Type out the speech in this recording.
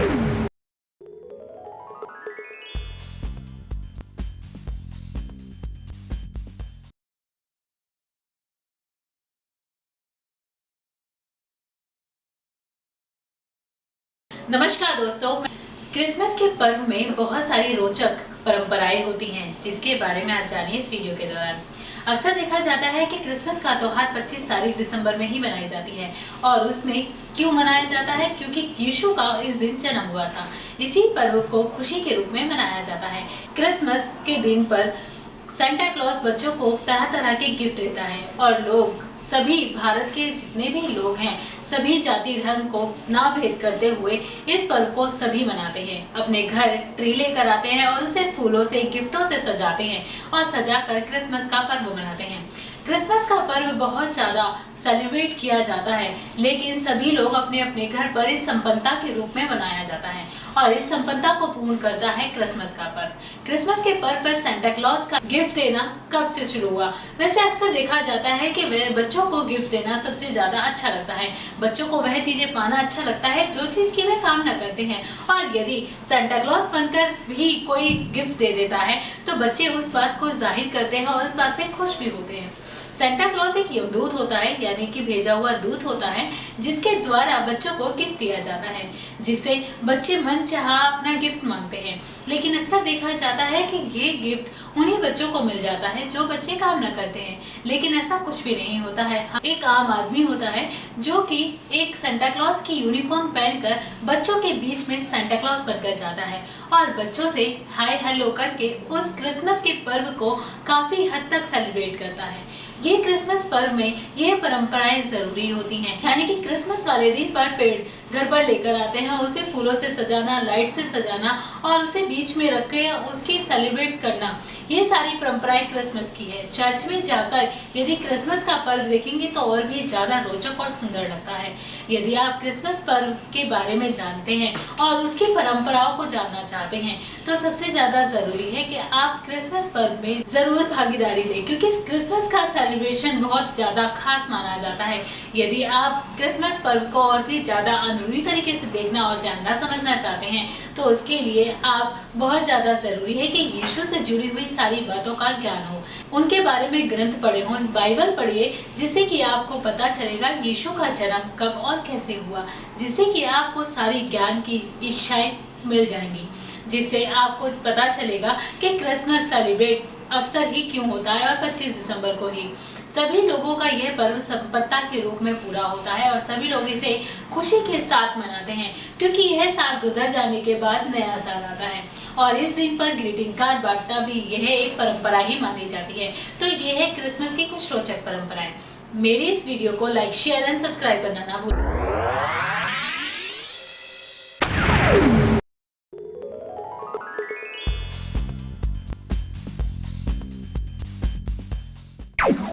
नमस्कार दोस्तों, क्रिसमस के पर्व में बहुत सारी रोचक परंपराएं होती हैं जिसके बारे में आज जानिए इस वीडियो के दौरान। अक्सर देखा जाता है कि क्रिसमस का त्योहार 25 तारीख दिसंबर में ही मनाई जाती है और उसमें क्यों मनाया जाता है? क्योंकि यीशु का इस दिन जन्म हुआ था। इसी पर्व को खुशी के रूप में मनाया जाता है। क्रिसमस के दिन पर सेंटा क्लॉज बच्चों को तरह तरह के गिफ्ट देता है और लोग सभी भारत के जितने भी लोग हैं सभी जाति धर्म को ना भेद करते हुए इस पर्व को सभी मनाते हैं। अपने घर ट्री लेकर आते हैं और उसे फूलों से गिफ्टों से सजाते हैं और सजाकर क्रिसमस का पर्व मनाते हैं। क्रिसमस का पर्व बहुत ज़्यादा सेलिब्रेट किया जाता है, लेकिन सभी लोग अपने अपने घर पर इस संपन्नता के रूप में मनाया जाता है और इस संपन्नता को पूर्ण करता है क्रिसमस का पर्व। क्रिसमस के पर्व पर सेंटा क्लॉज का गिफ्ट देना कब से शुरू हुआ? वैसे अक्सर देखा जाता है कि बच्चों को गिफ्ट देना सबसे ज़्यादा अच्छा लगता है। बच्चों को वह चीज़ें पाना अच्छा लगता है जो चीज़ की वे कामना करते हैं, और यदि सेंटा क्लॉज बनकर भी कोई गिफ्ट दे देता है तो बच्चे उस बात को जाहिर करते हैं और उस बात से खुश भी होते हैं। सेंटा क्लॉज एक यमदूत होता है, यानी कि भेजा हुआ दूत होता है, जिसके द्वारा बच्चों को गिफ्ट दिया जाता है, जिससे बच्चे मनचाहा अपना गिफ्ट मांगते हैं। लेकिन अक्सर देखा जाता है कि ये गिफ्ट उन्हीं बच्चों को मिल जाता है जो बच्चे कामना करते हैं, लेकिन ऐसा कुछ भी नहीं होता है। एक आम आदमी होता है जो कि एक सेंटा क्लॉज की यूनिफॉर्म पहनकर बच्चों के बीच में सेंटा क्लॉज बनकर जाता है और बच्चों से हाय हेलो करके उस क्रिसमस के पर्व को काफी हद तक सेलिब्रेट करता है। ये क्रिसमस पर्व में यह परंपराएं जरूरी होती हैं, यानी कि क्रिसमस वाले दिन पर पेड़ घर पर लेकर आते हैं, उसे फूलों से सजाना, लाइट से सजाना और उसे बीच में रख के उसकी सेलिब्रेट करना, ये सारी परंपराएं क्रिसमस की है। चर्च में जाकर यदि क्रिसमस का पर्व देखेंगे तो और भी ज़्यादा रोचक और सुंदर लगता है। यदि आप क्रिसमस पर्व के बारे में जानते हैं और उसकी परंपराओं को जानना चाहते हैं तो सबसे ज़्यादा ज़रूरी है कि आप क्रिसमस पर्व में ज़रूर भागीदारी लें, क्योंकि क्रिसमस का सेलिब्रेशन बहुत ज़्यादा खास माना जाता है। यदि आप क्रिसमस पर्व को और भी ज़्यादा अंदरूनी तरीके से देखना और जानना समझना चाहते हैं तो उसके लिए आप बहुत ज़्यादा ज़रूरी है कि यीशु से जुड़ी हुई सारी बातों का ज्ञान हो, उनके बारे में ग्रंथ पढ़े हों, बाइबल पढ़िए, जिससे कि आपको पता चलेगा यीशु का जन्म कब और कैसे हुआ, जिससे कि आपको सारी ज्ञान की इच्छाएं मिल जाएंगी, जिससे आपको पता चलेगा कि क्रिसमस सेलिब्रेट अक्सर ही क्यों होता है और 25 दिसंबर को ही सभी लोगों का यह पर्व संपन्नता के रूप में पूरा होता है और सभी लोग इसे खुशी के साथ मनाते हैं, क्योंकि यह साल गुजर जाने के बाद नया साल आता है और इस दिन पर ग्रीटिंग कार्ड बांटना भी यह एक परंपरा ही मानी जाती है। तो यह है क्रिसमस की कुछ रोचक परंपराएं। मेरी इस वीडियो को लाइक, शेयर एंड सब्सक्राइब करना ना भूलें।